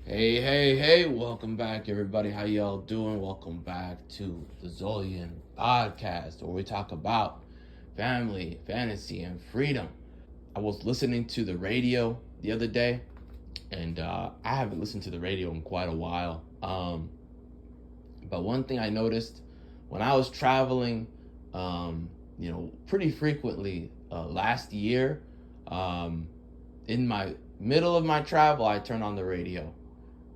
Hey, welcome back, everybody. How y'all doing? Welcome back to the Zolian podcast, where we talk about family, fantasy, and freedom. I was listening to the radio the other day, and I haven't listened to the radio in quite a while. But one thing I noticed when I was traveling, pretty frequently last year, um, in my middle of my travel, I turned on the radio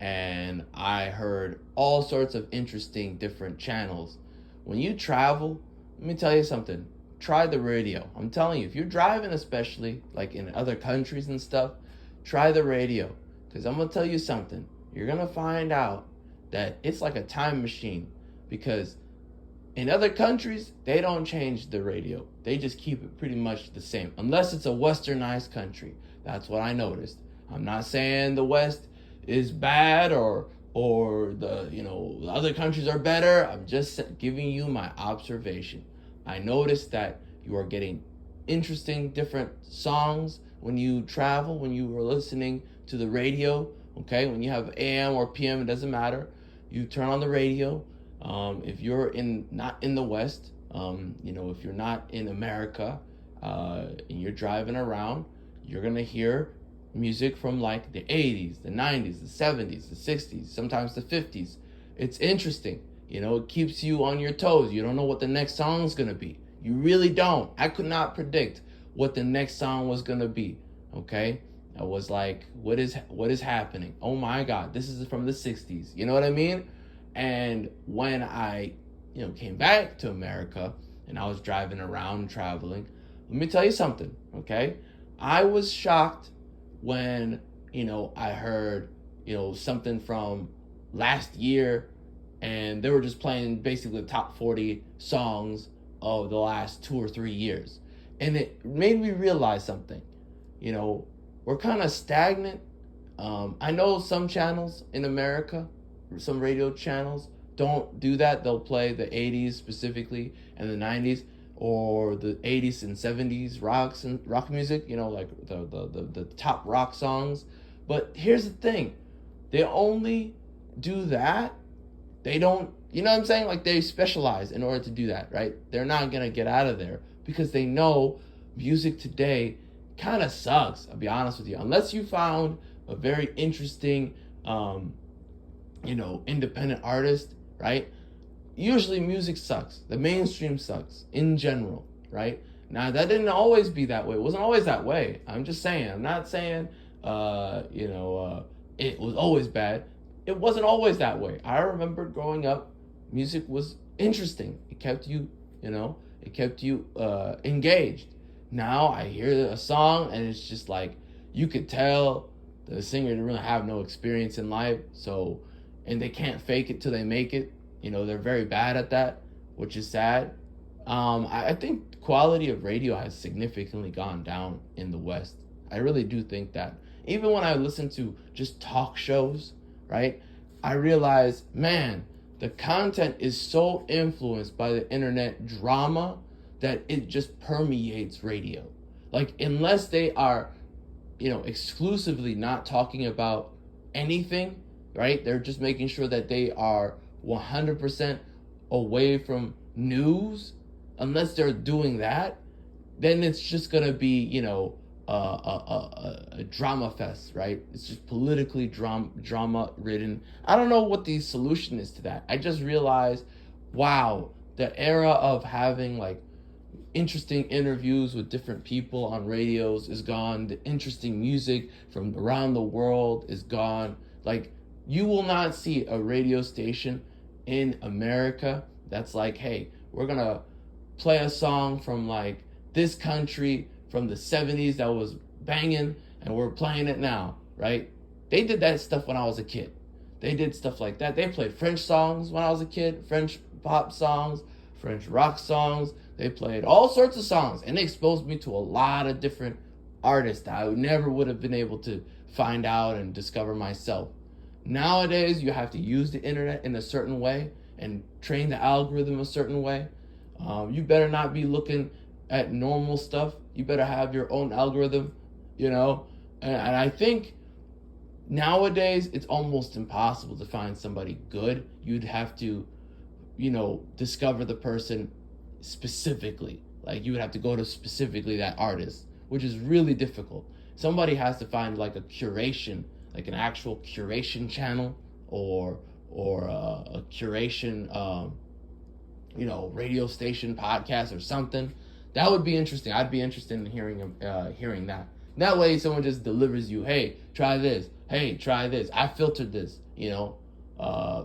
and I heard all sorts of interesting different channels. When you travel, let me tell you something. Try the radio. I'm telling you, if you're driving, especially like in other countries and stuff, try the radio. Because I'm going to tell you something. You're going to find out that it's like a time machine. Because in other countries, they don't change the radio. They just keep it pretty much the same. Unless it's a westernized country. That's what I noticed. I'm not saying the West is bad or the other countries are better. I'm just giving you my observation. I noticed that you are getting interesting different songs when you travel, when you are listening to the radio. Okay, when you have AM or PM, it doesn't matter. You turn on the radio. If you're not in the West, if you're not in America, and you're driving around, you're gonna hear music from like the 80s, the 90s, the 70s, the 60s, sometimes the 50s. It's interesting. It keeps you on your toes. You don't know what the next song's going to be. You really don't. I could not predict what the next song was going to be. Okay? I was like, what is happening? Oh my God, this is from the 60s. You know what I mean? And when I, came back to America and I was driving around traveling, let me tell you something, okay? I was shocked when I heard something from last year and they were just playing basically the top 40 songs of the last 2 or 3 years, and it made me realize something. We're kind of stagnant. I know some channels in America, some radio channels don't do that. They'll play the 80s specifically and the 90s, or the 80s and 70s rock music, like the top rock songs. But here's the thing. They only do that. They don't, you know what I'm saying? Like, they specialize in order to do that, right? They're not going to get out of there because they know music today kind of sucks, I'll be honest with you. Unless you found a very interesting independent artist, right? Usually music sucks. The mainstream sucks in general, right? Now, that didn't always be that way. It wasn't always that way. I'm just saying. I'm not saying, it was always bad. It wasn't always that way. I remember growing up, music was interesting. It kept you, engaged. Now I hear a song and it's just like, you could tell the singer didn't really have no experience in life. So, and they can't fake it till they make it. They're very bad at that, which is sad. I think the quality of radio has significantly gone down in the West. I really do think that. Even when I listen to just talk shows, right, I realize, man, the content is so influenced by the internet drama that it just permeates radio. Like, unless they are, exclusively not talking about anything, right? They're just making sure that they are 100% away from news. Unless they're doing that, then it's just gonna be, a drama fest, right? It's just politically drama ridden. I don't know what the solution is to that. I just realized, wow, the era of having like interesting interviews with different people on radios is gone. The interesting music from around the world is gone. Like, you will not see a radio station in America that's like, hey, we're gonna play a song from like this country from the 70s that was banging and we're playing it now, right? They did that stuff when I was a kid. They did stuff like that. They played French songs when I was a kid, French pop songs, French rock songs. They played all sorts of songs, and they exposed me to a lot of different artists that I never would have been able to find out and discover myself. Nowadays, you have to use the internet in a certain way and train the algorithm a certain way. You better not be looking at normal stuff. You better have your own algorithm, And I think Nowadays, it's almost impossible to find somebody good. You'd have to, discover the person specifically. Like you would have to go to specifically that artist, which is really difficult. Somebody has to find like a curation, like an actual curation channel, or a curation, radio station, podcast, or something. That would be interesting. I'd be interested in hearing that. That way, someone just delivers you, hey, try this. Hey, try this. I filtered this.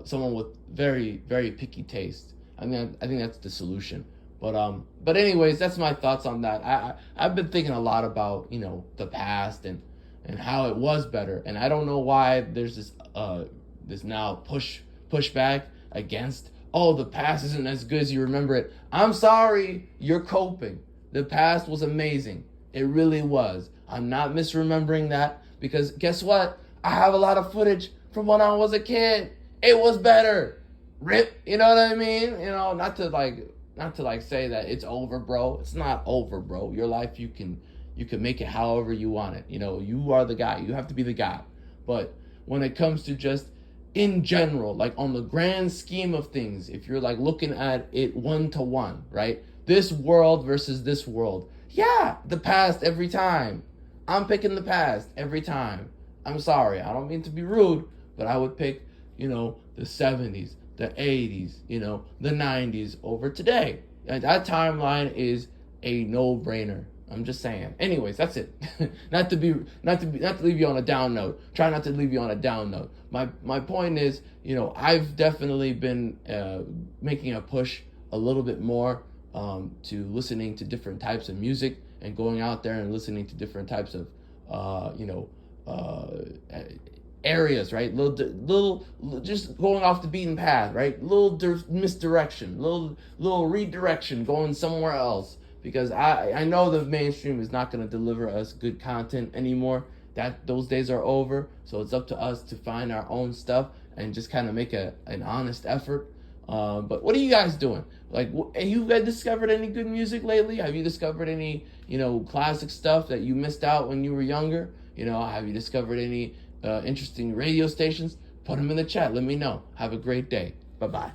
Someone with very, very picky taste. I think that's the solution. But anyways, that's my thoughts on that. I've been thinking a lot about the past and how it was better, and I don't know why there's this now pushback against, oh, the past isn't as good as you remember it. I'm sorry, you're coping. The past was amazing. It really was. I'm not misremembering that, because guess what? I have a lot of footage from when I was a kid. It was better. Rip, you know what I mean? Not to say that it's over, bro. It's not over, bro. Your life, you can make it however you want it. You are the guy. You have to be the guy. But when it comes to just in general, like on the grand scheme of things, if you're like looking at it 1-to-1, right? This world versus this world. Yeah, the past every time. I'm picking the past every time. I'm sorry, I don't mean to be rude, but I would pick, the 70s, the 80s, the 90s over today. That timeline is a no-brainer. I'm just saying. Anyways, that's it. not to leave you on a down note. Try not to leave you on a down note. My point is, I've definitely been making a push a little bit more to listening to different types of music and going out there and listening to different types of areas, right? Little, just going off the beaten path, right? Little misdirection, little redirection, going somewhere else. Because I know the mainstream is not going to deliver us good content anymore. Those days are over. So it's up to us to find our own stuff and just kind of make an honest effort. But what are you guys doing? Like, have you guys discovered any good music lately? Have you discovered any, classic stuff that you missed out when you were younger? Have you discovered any interesting radio stations? Put them in the chat. Let me know. Have a great day. Bye-bye.